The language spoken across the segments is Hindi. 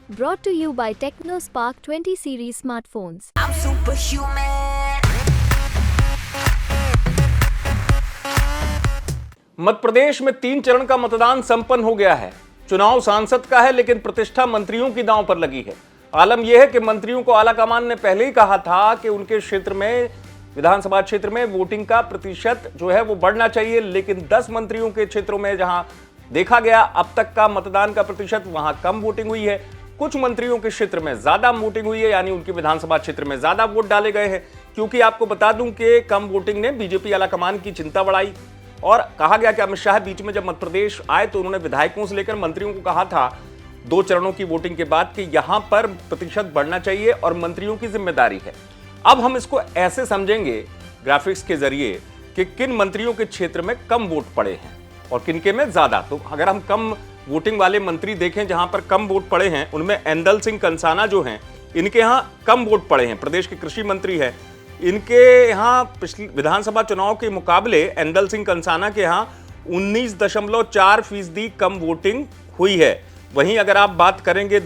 Brought to you by TechnoSpark 20 series smartphones. I'm superhuman. Madhya Pradesh में 3 चरण का मतदान संपन्न हो गया है। चुनाव सांसद का है, लेकिन प्रतिष्ठा मंत्रियों की दांव पर लगी है। आलम यह है कि मंत्रियों को आलाकमान ने पहले ही कहा था कि उनके क्षेत्र में, विधानसभा क्षेत्र में वोटिंग का प्रतिशत जो है वो बढ़ना चाहिए, लेकिन 10 मंत्रियों के क्षेत्रों में जहां देखा गया अब तक का मतदान का प्रतिशत, वहां कम वोटिंग हुई है। कुछ मंत्रियों के क्षेत्र में ज्यादा वोटिंग हुई है, यानी उनके विधानसभा क्षेत्र में ज्यादा वोट डाले गए हैं। क्योंकि आपको बता दूं कि कम वोटिंग ने बीजेपी आलाकमान की चिंता बढ़ाई और कहा गया कि अमित शाह बीच में जब मध्य प्रदेश आए तो उन्होंने विधायकों से लेकर मंत्रियों को कहा था 2 चरणों की वोटिंग के बाद कि यहां पर प्रतिशत बढ़ना चाहिए और मंत्रियों की जिम्मेदारी है। अब हम इसको ऐसे समझेंगे ग्राफिक्स के जरिए कि किन मंत्रियों के क्षेत्र में कम वोट पड़े हैं और किनके में ज्यादा। तो अगर हम कम वोटिंग वाले मंत्री देखें, जहां पर कम वोट पड़े हैं, उनमें एंदल सिंह कंसाना जो हैं, इनके यहां कम वोट पड़े हैं। प्रदेश के कृषि मंत्री हैं, इनके यहां पिछले विधानसभा चुनाव के मुकाबले एंदल सिंह कंसाना के यहां 19.4% कम वोटिंग हुई है। वहीं अगर आप बात करेंगे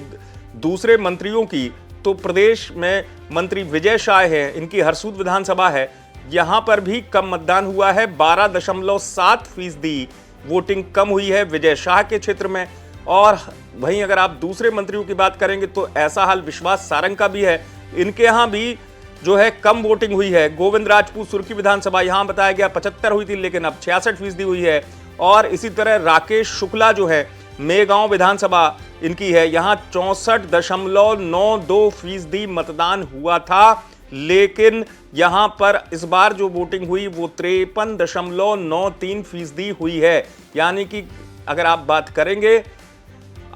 दूसरे मंत्रियों की, तो प्रदेश में मंत्री विजय शाह है, इनकी हरसूद विधानसभा है, यहां पर भी कम मतदान हुआ है। 12.7% वोटिंग कम हुई है विजय शाह के क्षेत्र में। और वहीं अगर आप दूसरे मंत्रियों की बात करेंगे तो ऐसा हाल विश्वास सारंग का भी है, इनके यहां भी जो है कम वोटिंग हुई है। गोविंद राजपूत सुर्खी विधानसभा, यहां बताया गया 75 हुई थी, लेकिन अब 66% हुई है। और इसी तरह राकेश शुक्ला जो है मेगांव विधानसभा इनकी है, यहां 64.92% मतदान हुआ था, लेकिन यहां पर इस बार जो वोटिंग हुई वो 53.93% हुई है। यानी कि अगर आप बात करेंगे,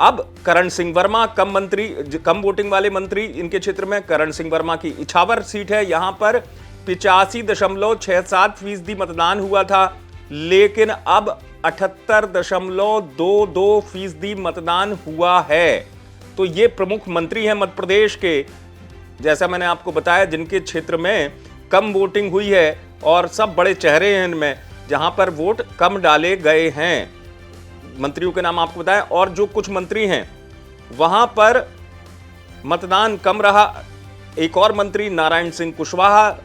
अब करण सिंह वर्मा कम वोटिंग वाले मंत्री इनके क्षेत्र में, करण सिंह वर्मा की इछावर सीट है, यहां पर 85.67% मतदान हुआ था, लेकिन अब 78.22% मतदान हुआ है। तो ये प्रमुख मंत्री हैं मध्य प्रदेश के, जैसा मैंने आपको बताया, जिनके क्षेत्र में कम वोटिंग हुई है और सब बड़े चेहरे हैं इनमें, जहां पर वोट कम डाले गए हैं। मंत्रियों के नाम आपको बताएं। और जो कुछ मंत्री हैं वहां पर मतदान कम रहा। एक और मंत्री नारायण सिंह कुशवाहा,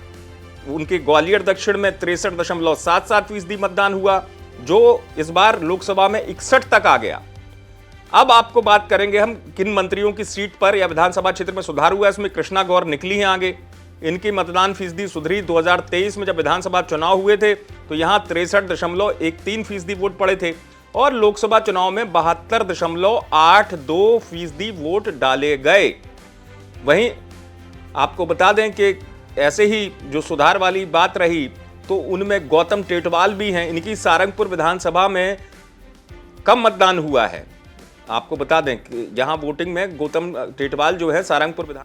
उनके ग्वालियर दक्षिण में 63.77% मतदान हुआ, जो इस बार लोकसभा में 61 तक आ गया। अब आपको बात करेंगे हम किन मंत्रियों की सीट पर या विधानसभा क्षेत्र में सुधार हुआ है। इसमें कृष्णा गौर निकली हैं आगे, इनकी मतदान फीसदी सुधरी। 2023 में जब विधानसभा चुनाव हुए थे तो यहां 63.13% वोट पड़े थे और लोकसभा चुनाव में 72.82% वोट डाले गए। वहीं आपको बता दें कि ऐसे ही जो सुधार वाली बात रही तो उनमें गौतम टेटवाल भी हैं, इनकी सारंगपुर विधानसभा में कम मतदान हुआ है। आपको बता दें कि यहां वोटिंग में गौतम टेटवाल जो है सारंगपुर विधान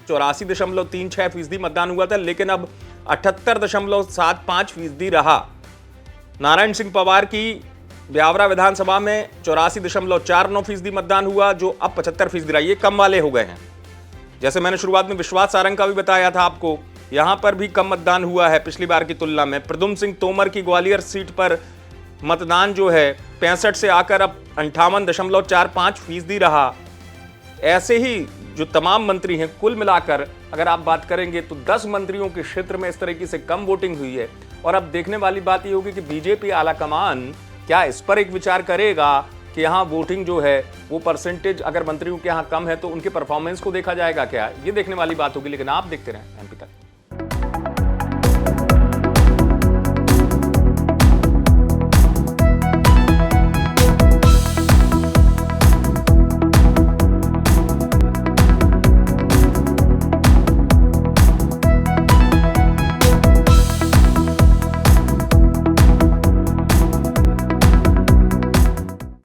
84.36% मतदान हुआ था, लेकिन अब 78.75% रहा। नारायण सिंह पवार की ब्यावरा विधानसभा में 84.49% मतदान हुआ, जो अब 75% रहा। ये कम वाले हो गए हैं। जैसे मैंने शुरुआत में विश्वास सारंग का भी बताया था आपको, यहां पर भी कम मतदान हुआ है पिछली बार की तुलना में। प्रद्युम्न सिंह तोमर की ग्वालियर सीट पर मतदान जो है 65 से आकर अब 58.45% रहा। ऐसे ही जो तमाम मंत्री हैं, कुल मिलाकर अगर आप बात करेंगे तो 10 मंत्रियों के क्षेत्र में इस तरीके से कम वोटिंग हुई है। और अब देखने वाली बात यह होगी कि बीजेपी आलाकमान क्या इस पर एक विचार करेगा कि यहाँ वोटिंग जो है वो परसेंटेज अगर मंत्रियों के यहाँ कम है तो उनके परफॉर्मेंस को देखा जाएगा क्या, ये देखने वाली बात होगी। लेकिन आप देखते रहें एमपी तक।